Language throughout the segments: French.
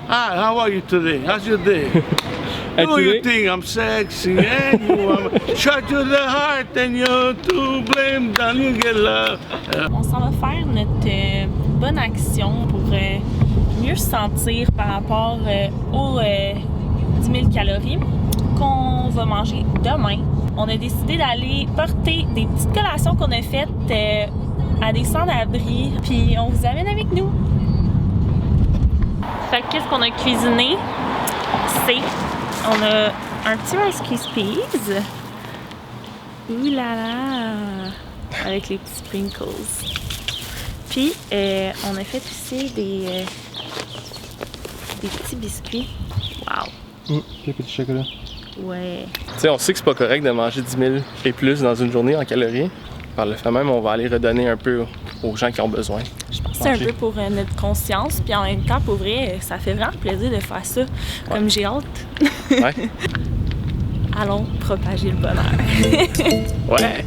Hi, how are you today? How's your day? Do you think I'm sexy and you are shot to the heart and you're to blame, then you get love. On s'en va faire notre bonne action pour mieux se sentir par rapport aux 10 000 calories qu'on va manger demain. On a décidé d'aller porter des petites collations qu'on a faites à des sans-abri, puis on vous amène avec nous. Fait que qu'est-ce qu'on a cuisiné? On a un petit Rice Krispies. Ouh là là! Avec les petits sprinkles. Puis, on a fait aussi des petits biscuits. Wow! Des petits chocolats. Ouais. Tu sais, on sait que c'est pas correct de manger 10 000 et plus dans une journée en calories. Par le fait même, on va aller redonner un peu aux gens qui ont besoin. Je pense que c'est un peu pour notre conscience, puis en même temps, pour vrai, ça fait vraiment plaisir de faire ça. Comme j'ai hâte. Ouais. Allons propager le bonheur. Ouais.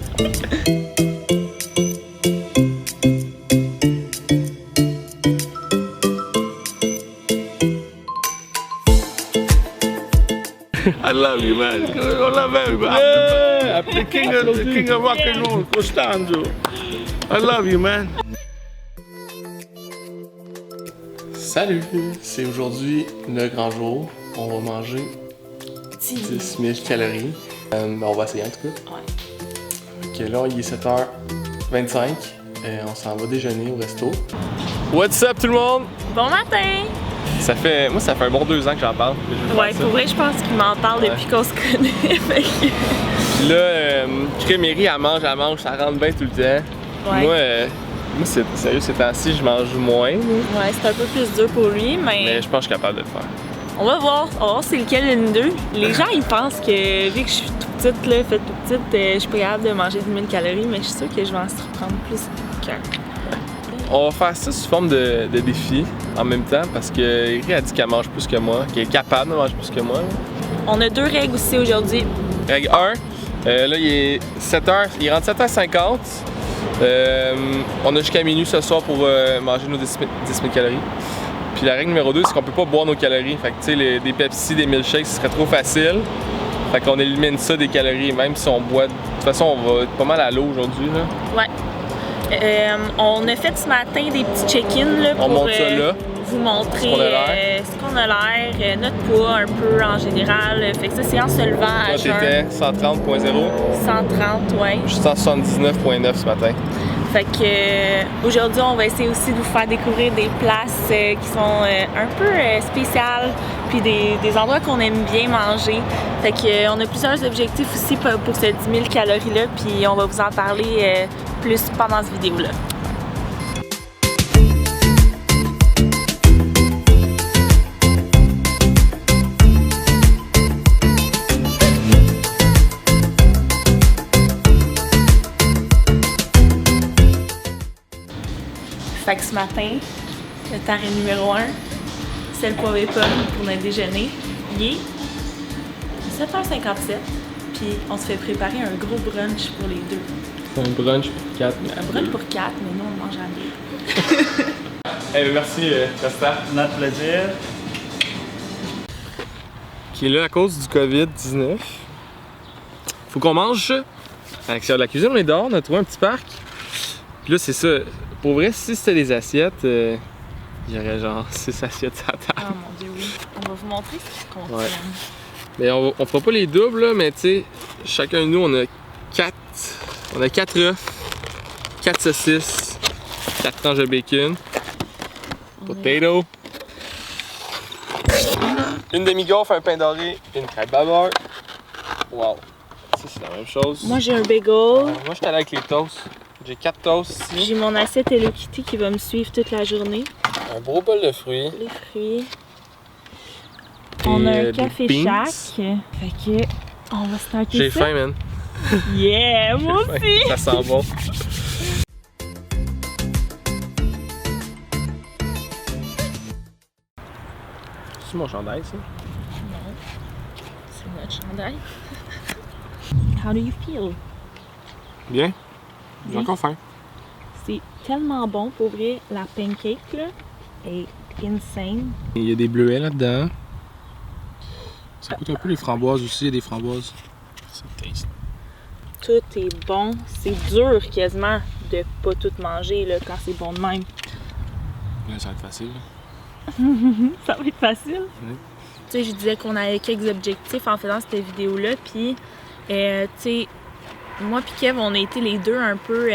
I love you, man. I love everybody. Yeah, The king of rock and roll, Costanzo. I love you, man. Salut! C'est aujourd'hui le grand jour. On va manger 10 000 calories. On va essayer en tout cas. Ouais. Ok, là, il est 7h25. On s'en va déjeuner au resto. What's up tout le monde? Bon matin! Moi, ça fait un bon 2 ans que j'en parle. Que je veux Ouais, faire pour ça. vrai, je pense qu'il m'en parle depuis qu'on se connaît. Puis là, Créméry, elle mange, ça rentre bien tout le temps. Ouais. Moi, c'est sérieux, ces temps-ci, je mange moins. Là. Ouais, c'est un peu plus dur pour lui, Mais je pense que je suis capable de le faire. on va voir c'est lequel de nous deux. Les gens, ils pensent que vu que je suis tout petite, là, faite tout petite, je suis pas capable de manger 10 000 calories, mais je suis sûre que je vais en surprendre plus qu'un. On va faire ça sous forme de défi en même temps parce que Eri a dit qu'elle mange plus que moi, qu'elle est capable de manger plus que moi. Là. On a 2 règles aussi aujourd'hui. Règle 1, là il est 7h, il rentre 7h50. On a jusqu'à minuit ce soir pour manger nos 10 000 calories. Puis la règle numéro 2, c'est qu'on peut pas boire nos calories. Fait que tu sais, des Pepsi, des milkshakes, ce serait trop facile. Fait qu'on élimine ça des calories, même si on boit. De toute façon, on va être pas mal à l'eau aujourd'hui. Là. Ouais. On a fait ce matin des petits check-ins là, pour montre ça là. vous montrer Ce qu'on a l'air. notre poids un peu en général. Fait que ça, c'est en se levant à Toi, t'étais 130.0. 130, ouais. Je suis 179.9 ce matin. Fait que aujourd'hui, on va essayer aussi de vous faire découvrir des places qui sont un peu spéciales, puis des endroits qu'on aime bien manger. Fait que on a plusieurs objectifs aussi pour ces 10 000 calories-là, puis on va vous en parler plus pendant cette vidéo-là. Fait que ce matin, le taré numéro 1, c'est le poivre et pomme pour notre déjeuner. Il est 7h57, puis on se fait préparer un gros brunch pour les deux. C'est un brunch pour 4. Un brunch pour 4, mais nous on mange à 2. Hey, merci, Costa. Notre plaisir. Qui est là à cause du COVID-19. Faut qu'on mange ça. À l'extérieur de la cuisine, on est dehors, on a trouvé un petit parc. Puis là, c'est ça. Pour vrai, si c'était des assiettes, il y aurait genre 6 assiettes à la Oh table. mon dieu, oui. On va vous montrer ce qu'ils contiennent. Ouais. Mais on fera pas les doubles, là, mais tu sais, chacun de nous, on a 4 œufs, 4 saucisses, 4 tranches de bacon, potato, une demi-gaufre, un pain doré, une crêpe beurre. Wow! Ça, c'est la même chose. Moi j'ai un bagel. Moi, je suis allé avec les toasts. J'ai 4 toasts ici. J'ai mon assiette Hello Kitty qui va me suivre toute la journée. Un gros bol de fruits. Les fruits. On a un des café beans. Shack. Fait que on va starter J'ai ça. faim, man. Yeah, moi aussi! Ça sent bon. C'est mon chandail, ça? Non, c'est notre chandail. How do you feel? Bien. J'ai Bien. encore faim. C'est tellement bon pour vrai, la pancake là. Et insane. Il y a des bleuets là-dedans. Ça coûte un peu les framboises aussi, il y a des framboises. Ça taste. Tout est bon. C'est dur quasiment de pas tout manger là, quand c'est bon de même. Là, ça va être facile. Ça va être facile. Oui. Tu sais, je disais qu'on avait quelques objectifs en faisant cette vidéo-là, puis, tu sais, moi puis Kev, on a été les deux un peu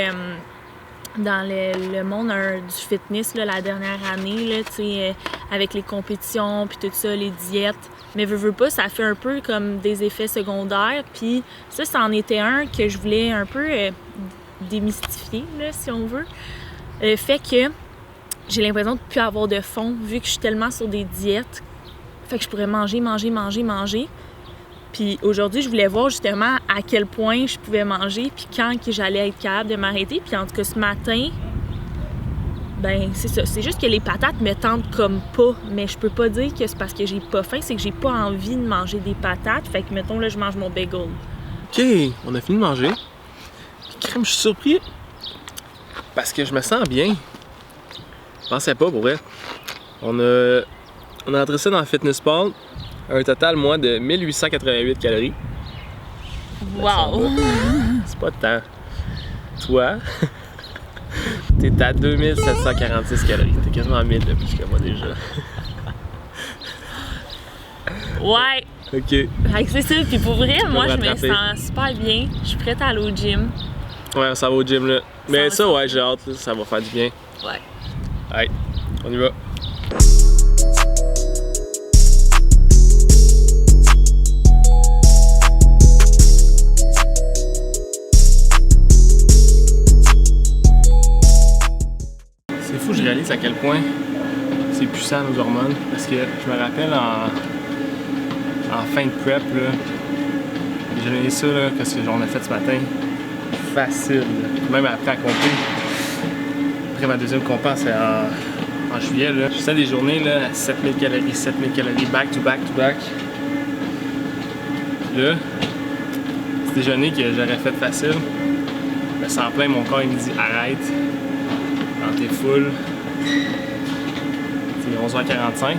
dans le monde du fitness là, la dernière année, là, tu sais, avec les compétitions, puis tout ça, les diètes. Mais veux pas, ça fait un peu comme des effets secondaires, puis ça, c'en était un que je voulais un peu démystifier, là, si on veut. Le fait que j'ai l'impression de ne plus avoir de fond, vu que je suis tellement sur des diètes. Fait que je pourrais manger. Puis aujourd'hui, je voulais voir justement à quel point je pouvais manger, puis quand que j'allais être capable de m'arrêter. Puis en tout cas, ce matin, ben c'est ça. C'est juste que les patates me tentent comme pas. Mais je peux pas dire que c'est parce que j'ai pas faim, c'est que j'ai pas envie de manger des patates. Fait que, mettons, là, je mange mon bagel. Ok, on a fini de manger. Puis crème, je suis surpris. Parce que je me sens bien. Je pensais pas, pour vrai. On a entré ça dans le Fitness Pal. Un total, moi, de 1888 calories. Wow! C'est pas tant. Toi, t'es à 2746 calories. T'es quasiment 1000 de plus que moi déjà. Ouais! Ok. Fait que c'est ça. Puis pour vrai, moi, je me rattraper. sens super bien. Je suis prête à aller au gym. Ouais, ça va au gym là. Mais Ça ça, va. ouais, j'ai hâte, là, ça va faire du bien. Ouais. Allez, on y va. C'est fou, je réalise à quel point c'est puissant nos hormones. Parce que je me rappelle en fin de prep, là, j'ai donné ça, là, qu'est-ce qu'on a fait ce matin. Facile, là. Même après à compter. Après ma deuxième compas, c'est en juillet. Là. Je faisais des journées là, à 7000 calories, back to back to back. Là, petit déjeuner que j'aurais fait facile. Je me sens plein, mon corps il me dit arrête. Quand t'es full. C'est 11h45.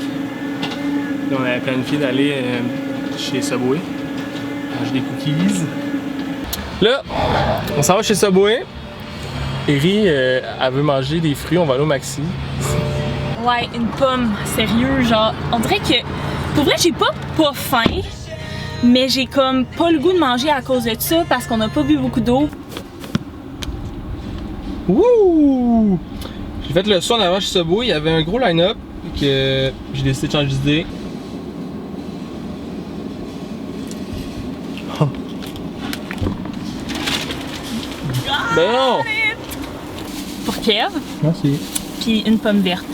Là, on avait planifié d'aller chez Subway. Manger des cookies. Là, on s'en va chez Subway. Eri, elle veut manger des fruits, on va aller au Maxi. Ouais, une pomme, sérieux, genre, on dirait que, pour vrai, j'ai pas faim, mais j'ai comme pas le goût de manger à cause de ça parce qu'on a pas bu beaucoup d'eau. Wouh! J'ai fait le son avant chez Subway, il y avait un gros line-up que j'ai décidé de changer d'idée. Ben non! Pour Kev, Merci. puis une pomme verte.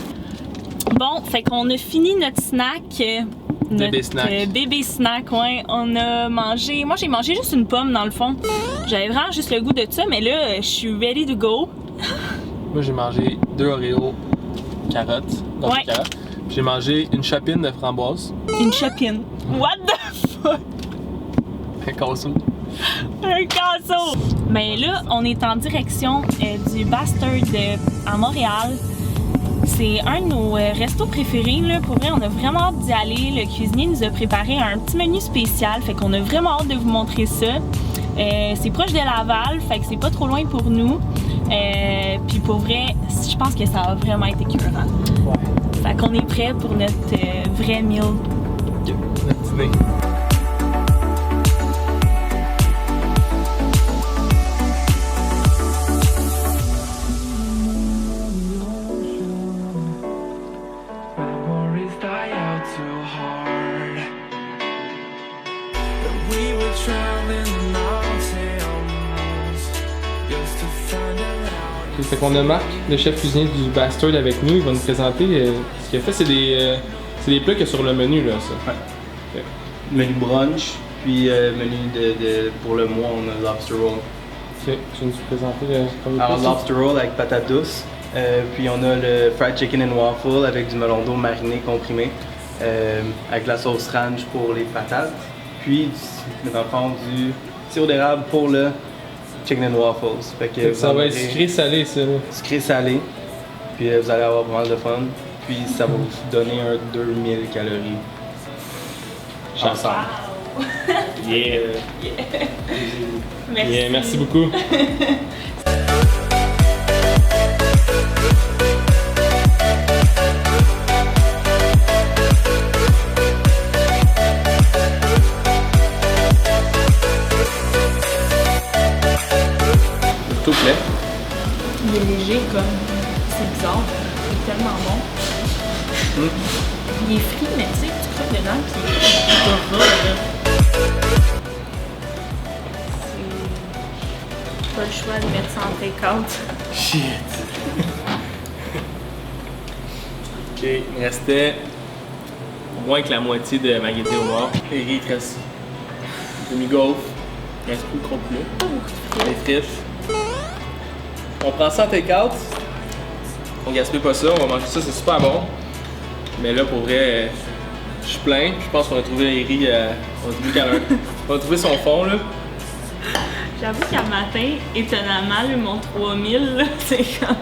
Bon, fait qu'on a fini notre snack. Bébé snack. Bébé snack, ouais. On a mangé. Moi, j'ai mangé juste une pomme dans le fond. J'avais vraiment juste le goût de ça, mais là, je suis ready to go. Moi, j'ai mangé 2 Oreos, carottes, donc Ouais. carottes. Puis j'ai mangé une chopine de framboise. Une chopine. What the fuck? Un casseau. Un casseau! Mais là, on est en direction du Bastard à Montréal. C'est un de nos restos préférés. Là. Pour vrai, on a vraiment hâte d'y aller. Le cuisinier nous a préparé un petit menu spécial. Fait qu'on a vraiment hâte de vous montrer ça. C'est proche de Laval, fait que c'est pas trop loin pour nous. Puis pour vrai, je pense que ça va vraiment être écœurant. Ouais. Fait qu'on est prêt pour notre vrai meal 2. Notre dîner. Fait qu'on a Marc, le chef cuisinier du Bastard avec nous, il va nous présenter ce qu'il a fait. C'est des plats qu'il y a sur le menu là, ça. Ouais. Menu brunch, puis menu pour le mois, on a lobster roll. Ok, tu veux nous présenter le premier Alors plat? lobster roll avec patates douces, puis on a le fried chicken and waffle avec du melon d'eau mariné comprimé, avec la sauce ranch pour les patates, puis dans le fond du sirop d'érable pour le chicken and waffles. Fait que Ça va être sucré salé ça là. sucré salé, puis vous allez avoir pas mal de fun. puis ça va vous donner un 2000 calories. Ensemble. Yeah. Merci. Yeah, merci beaucoup. Tout plaît. Il est léger comme. C'est bizarre. C'est tellement bon. Il est frit, mais tu sais, tu croques dedans puis il est pas gras, là. C'est pas le choix de mettre ça en take-out. Shit. Ok, il me restait moins que la moitié de ma gaieté au noir. Et il te reste demi-gaufre. Il reste plus le complet. Pas beaucoup de Les frites. frites. On prend ça en take-out. On gaspille pas ça, on va manger ça, c'est super bon. Mais là, pour vrai, je suis plein. Je pense qu'on a trouvé Eri, on a trouvé son fond, là. J'avoue qu'à matin, étonnamment, là, mon 3000, là, c'est comme...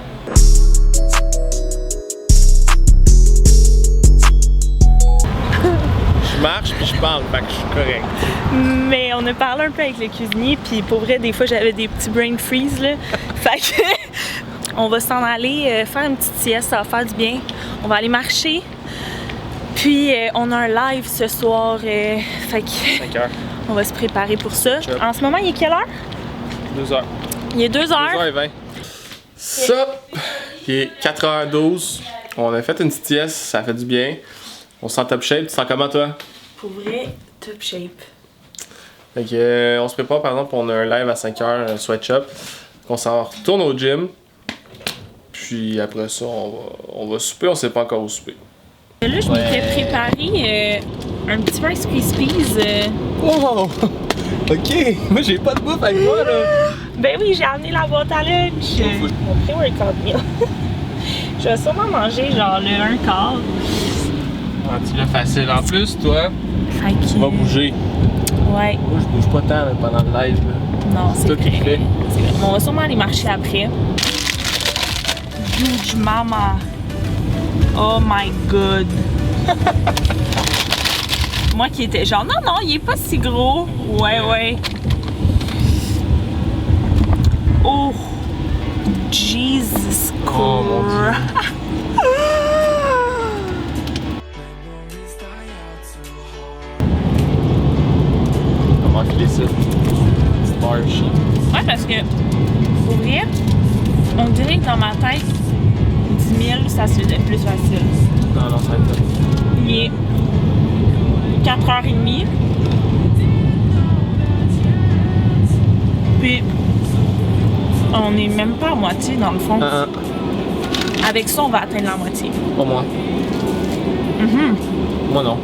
Je marche puis je parle, fait que je suis correct. Mais on a parlé un peu avec le cuisinier, puis pour vrai, des fois, j'avais des petits brain freeze, là. Fait que on va s'en aller faire une petite sieste, ça va faire du bien. On va aller marcher. Puis on a un live ce soir, fait que 5 heures. on va se préparer pour ça. Sure. En ce moment, il est quelle heure? 2 heures. Il est 2 heures. 2h20. Ça, il est 4h12. On a fait une petite sieste, ça fait du bien. On se sent top shape. Tu te sens comment, toi? Pour vrai, top shape. Fait que, on se prépare, par exemple, on a un live à 5h, un sweatshop. On s'en retourne au gym. Puis après ça, on va souper. On sait pas encore où souper. Là, je m'étais préparé un petit Rice Krispies. Wow! Ok! Moi, j'ai pas de bouffe avec moi, là! Ben oui, j'ai amené la boîte à lunch. Mon pré-workout meal. Je vais sûrement manger genre le 1 quart. Ah, tu l'as facile. En plus, toi, Fait que... tu vas bouger. Ouais. Moi, je bouge pas tant là, pendant le live. Là. Non, c'est toi qui le fais. C'est vrai. Bon, on va sûrement aller marcher après. Huge mama. Oh my god. Moi qui étais genre, non, il est pas si gros. Ouais. Oh. Jesus Oh, mon Dieu. Christ. Comment filer ça? Starchy. Ouais, parce que, pour vrai, on dirait que dans ma tête, 10 000, ça se faisait plus facile. Non, ça va être top. Il est 4h30. Puis, on n'est même pas à moitié dans le fond. Avec ça, on va atteindre la moitié. Pas moi. Moi non.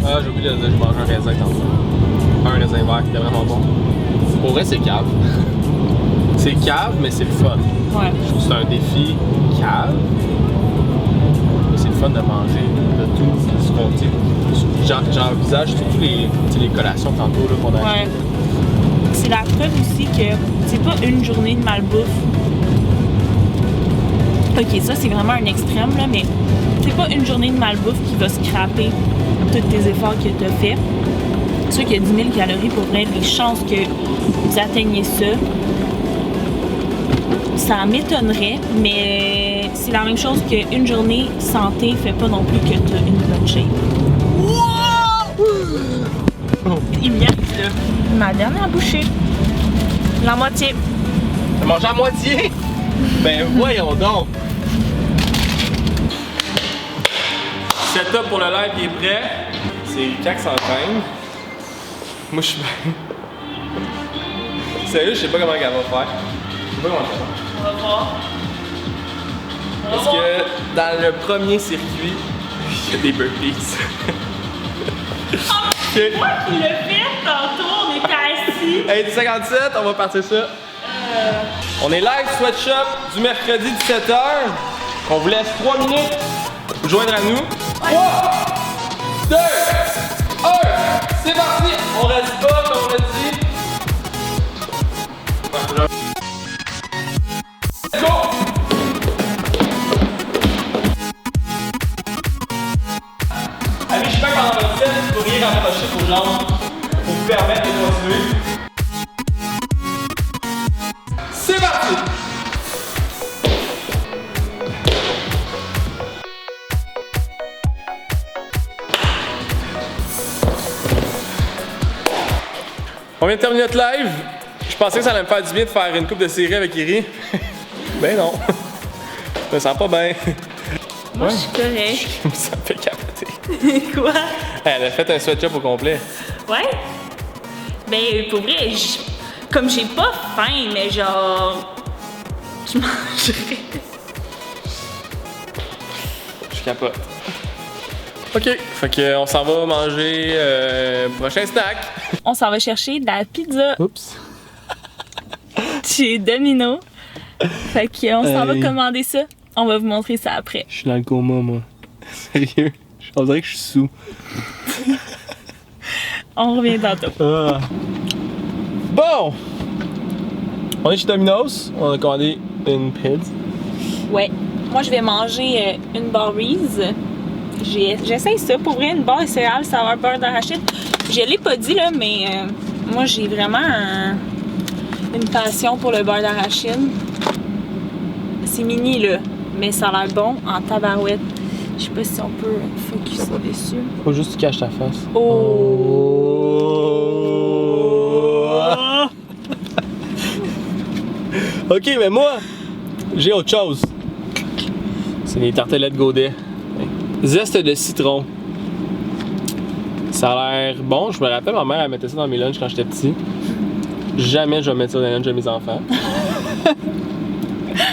Ah, j'ai oublié de dire, je mange un raisin tantôt. Un raisin vert qui était vraiment bon. Pour vrai, c'est cave. C'est cave, mais c'est le fun. Ouais. Je trouve que c'est un défi cave. Mais c'est le fun de manger de tout ce qu'on dit. J'envisage surtout les collations tantôt là, qu'on a Ouais. acheté. C'est la preuve aussi que c'est pas une journée de malbouffe. Ok, ça c'est vraiment un extrême, là, mais c'est pas une journée de malbouffe qui va scraper tous tes efforts que tu as fait. C'est sûr qu'il y a 10 000 calories pour vrai, les chances que vous atteigniez ça, ça m'étonnerait, mais c'est la même chose qu'une journée santé fait pas non plus que tu as une bonne shape. Il me mérite, là. Ma dernière bouchée. La moitié. T'as mangé à moitié? Ben voyons donc! Setup pour le live qui est prêt. C'est Lucas qui s'entraîne. Moi je suis bien. Sérieux, je sais pas comment elle va faire. Je sais pas comment elle va faire. On va voir. Parce que dans le premier circuit, il y a des burpees. Ok. Moi qui l'ai fait tantôt, on était assis. Hey, 57, on va partir ça. On est live sweatshop du mercredi 17h. On vous laisse 3 minutes pour joindre à nous. 3, 2, 1, c'est parti! On reste pas comme on a dit. Let's go! rapprocher vos jambes pour vous permettre de continuer. C'est parti! On vient de terminer notre live. Je pensais que ça allait me faire du bien de faire une coupe de série avec Iri. Ben non. Je me sens pas bien. Moi, je suis correct. Ça me fait capoter. Quoi? Elle a fait un sweat-shop au complet. Ouais? Ben, pour vrai, comme j'ai pas faim, mais genre. Je mangerais. Je capote. Ok, fait que on s'en va manger prochain snack. On s'en va chercher de la pizza Oups. chez Domino. Fait qu'on s'en va commander ça. On va vous montrer ça après. Je suis dans le coma, moi. Sérieux. On dirait que je suis sous. On revient tantôt. Bon! On est chez Domino's. On a commandé une pizza. Ouais. Moi, je vais manger une Barry's. J'essaye ça. Pour vrai, une barre de céréales saveur beurre d'arachide. Je l'ai pas dit, là, mais moi, j'ai vraiment une passion pour le beurre d'arachide. C'est mini, là, mais ça a l'air bon en tabarouette. Je sais pas si on peut focusser dessus. Faut juste que tu caches ta face. Oh! Ok, mais moi, j'ai autre chose. C'est les tartelettes Godet. Zeste de citron. Ça a l'air bon. Je me rappelle, ma mère, elle mettait ça dans mes lunchs quand j'étais petit. Jamais je vais mettre ça dans les lunchs de mes enfants.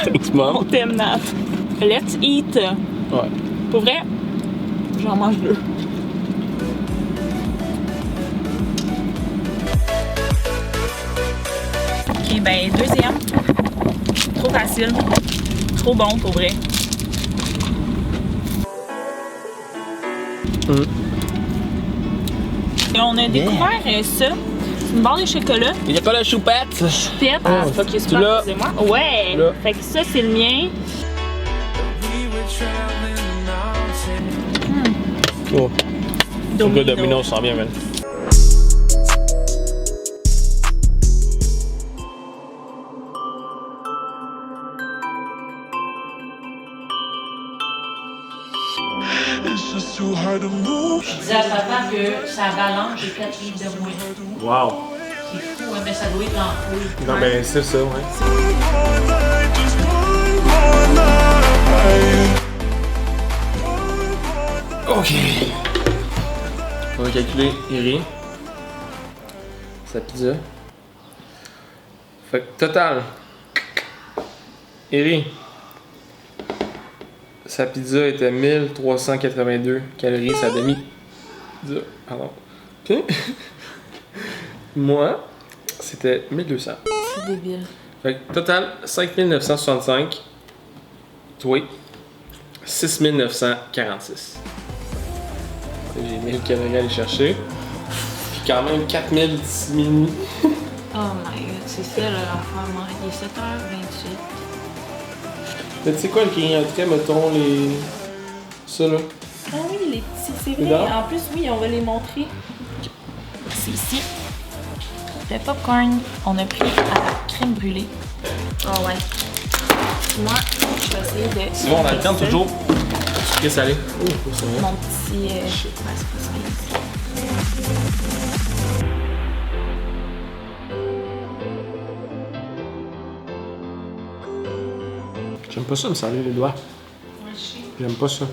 Thanks, Mom. On t'aime, Nat. Let's eat. Ouais. Pour vrai, j'en mange deux. Ok, ben deuxième. Trop facile. Trop bon pour vrai. Et on a découvert ça. C'est une barre de chocolat. Il n'y a pas la choupette. Choupette. Oh, Focus tu pas, l'as. excusez-moi. Ouais. Là. Fait que ça, c'est le mien. Oh. Le gars Domino sent bien, man. Je disais à papa que sa balance, j'ai 4 livres de moins. Wow. C'est fou, hein, mais ça doit être en couille. Non, ben c'est ça, ouais. Ok. On va calculer Iri. Sa pizza. Fait que total. Iri. Sa pizza était 1382 calories, sa demi-pizza. Pardon. Puis, moi, c'était 1200. C'est débile. Fait que total, 5965. Toi, 6946. J'ai 1000 calories à aller chercher. Puis quand même 4000 d'ici minuit. Oh my god, c'est ça l'enfant, moi. Il est 7h28. Mais tu sais quoi, le grignoterait, mettons, les. Ça là. Ah oui, les petits, c'est C'est vrai. là? En plus, oui, on va les montrer. C'est ici. Le popcorn, on a pris à la crème brûlée. Ah ouais. Moi, je vais essayer de. Sinon, on alterne toujours sucré salé. Oh, c'est vrai. Mon petit. Ouais, c'est pas ça. J'aime pas ça me saler les doigts. J'aime pas ça.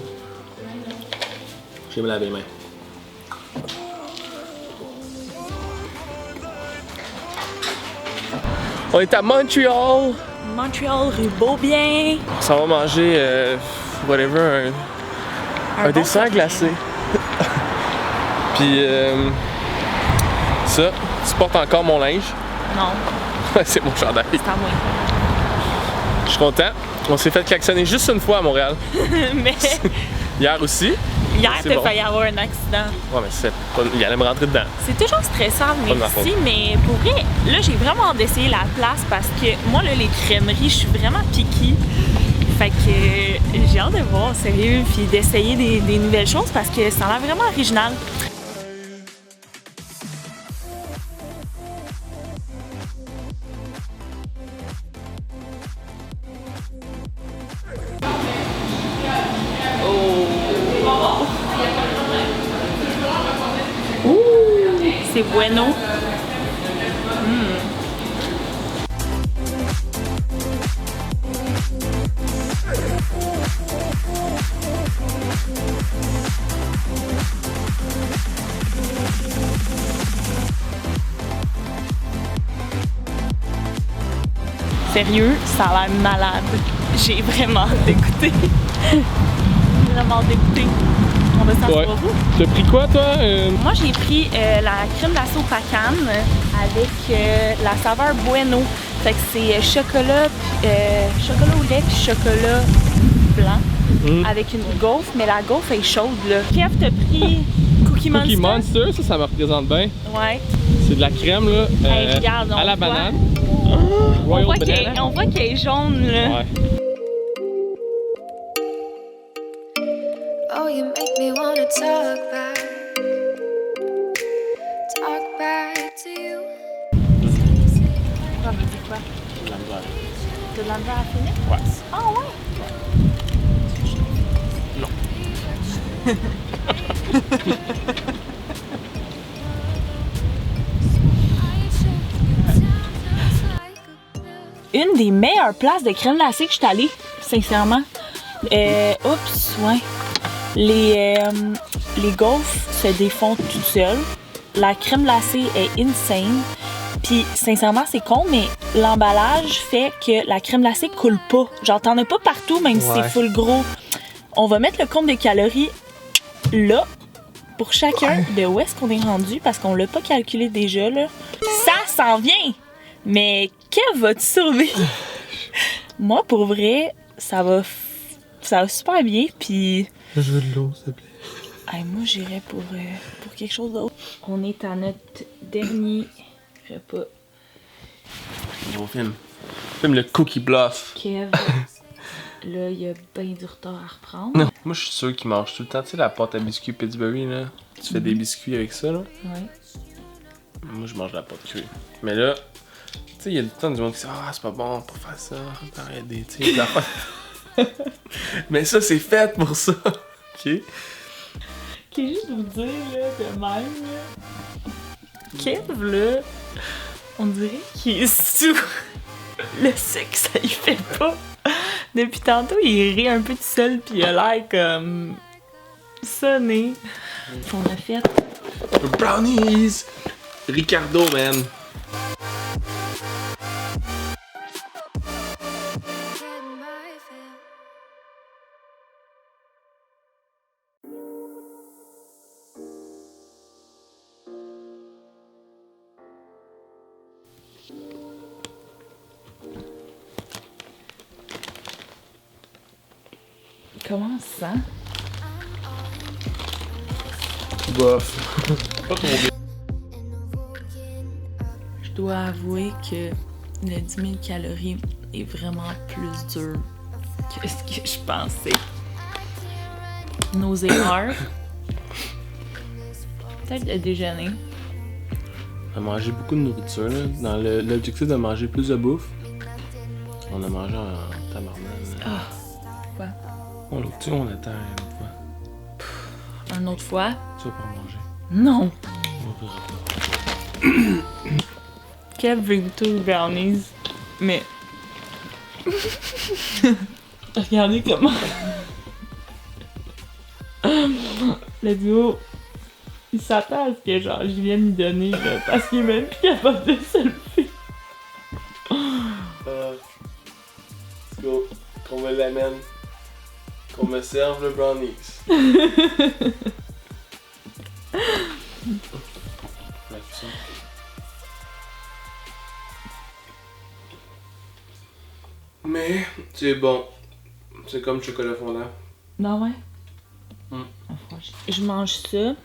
J'aime laver les mains. On est à Montréal. Montréal, rue Beaubien. On s'en va manger, whatever, un bon dessert café. glacé. Puis, ça, tu portes encore mon linge. Non, C'est mon chandail. c'est à moi. Je suis content. On s'est fait klaxonner juste une fois à Montréal. Mais Hier aussi. hier, C'est t'as bon. failli avoir un accident. Ouais, mais c'est pas... il allait me rentrer dedans. C'est toujours stressant de Pas de ma venir ici, mais pour vrai, là, j'ai vraiment hâte d'essayer la place parce que moi, là, les crèmeries, je suis vraiment picky. Fait que j'ai hâte de voir, sérieux, puis d'essayer des nouvelles choses parce que ça a l'air vraiment original. c'est bueno. Sérieux, ça a l'air malade. J'ai vraiment hâte d'écouter. Vraiment dégoûtée. On va s'en voir où? T'as pris quoi, toi? Moi, j'ai pris la crème glacée au pacan avec la saveur bueno. Fait que c'est chocolat au lait puis chocolat blanc avec une gaufre, mais la gaufre est chaude, là. Kev, t'as pris Cookie Monster? Cookie Monster, ça me représente bien. Ouais. C'est de la crème, là, Hey, regarde, à la banane. On voit qu'elle est jaune, là. Ouais. Oh, you make me wanna talk back to you. Ça veut dire quoi? De l'enlever à finir? Ouais. Ah ouais? Une des meilleures places de crème glacée que je suis allée, sincèrement. Oups, ouais. Les gaufres se défont toutes seules. La crème glacée est insane. Puis, sincèrement, c'est con, mais l'emballage fait que la crème glacée coule pas. Genre, t'en as pas partout, même si c'est full gros. On va mettre le compte des calories là, pour chacun de où est-ce qu'on est rendu, parce qu'on l'a pas calculé déjà, là. Ça s'en vient! Mais Kev, vas-tu survivre? Moi, pour vrai, ça va super bien, puis... Je veux de l'eau, s'il te plaît. Hey, moi, j'irais pour quelque chose d'autre. On est à notre dernier repas. Gros film. Film le Cookie Bluff. Kev, là, il y a bien du retard à reprendre. Non. Moi, je suis sûr qu'ils mangent tout le temps. Tu sais, la pâte à biscuits Pittsburgh, là. Tu fais des biscuits avec ça, là. Ouais. Moi, je mange la pâte crue. Mais là, tu sais, il y a tout le temps du monde qui dit « Ah, c'est pas bon pour faire ça. » T'arrêtes des, tu sais, des affaires. Mais ça, c'est fait pour ça. OK? Ok, juste vous dire, là, de même, là. Kev, là, on dirait qu'il est sous le sucre, ça y fait pas. Depuis tantôt, il rit un peu tout seul, pis il a l'air comme... sonné. On a fait... Brownies! Ricardo, man. Comment ça? Bof. Pas trop bien. Je dois avouer que le 10 000 calories est vraiment plus dur que ce que je pensais. Nos erreurs. Peut-être le déjeuner. On a mangé beaucoup de nourriture, là. Dans l'objectif de manger plus de bouffe, on a mangé en tabarnak. Ah! Quoi? On l'autre, on attend une fois. Une autre fois? Tu vas pas en manger. Non! On verra pas. Quel vegan brownies. Mais... Regardez comment... Le duo, il s'attend à ce que genre je vienne lui donner là, parce qu'il est même plus capable de se lever. Let's go. Qu'on me l'amène. Qu'on me serve le brownies. La cuisson. Mais c'est bon. C'est comme chocolat fondant. Non, ouais? Mm. Je mange ça,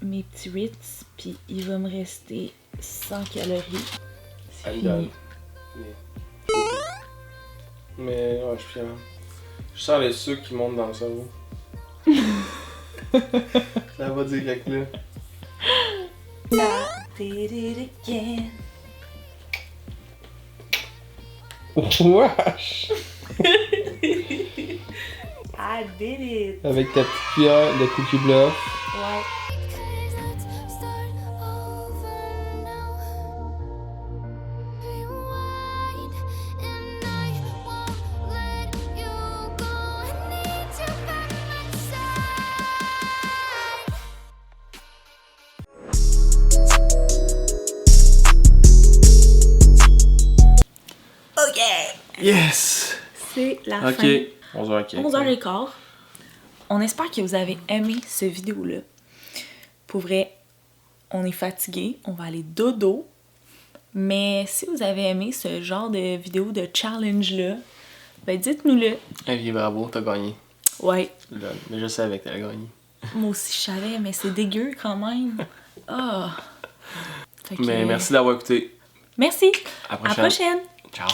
mes petits Ritz, puis il va me rester 100 calories. C'est fini. Mais ouais, je suis fier. Je sens les sucres qui montent dans le cerveau. Ça va direct là. I did it again. Wesh! I did it! Avec ta petite cuillère de Cookie Bluff. Ouais. Yes! C'est la Ok. fin. 11h15. 11h15. On espère que vous avez aimé ce vidéo-là. Pour vrai, on est fatigué, on va aller dodo. Mais si vous avez aimé ce genre de vidéo de challenge-là, ben dites-nous-le. Hey, bravo, t'as gagné. Ouais, Lol. Mais je savais que t'allais gagner. moi aussi je savais, mais c'est dégueu quand même. Ah! Fait que- Mais merci d'avoir écouté. Merci! À la À la prochaine! Ciao!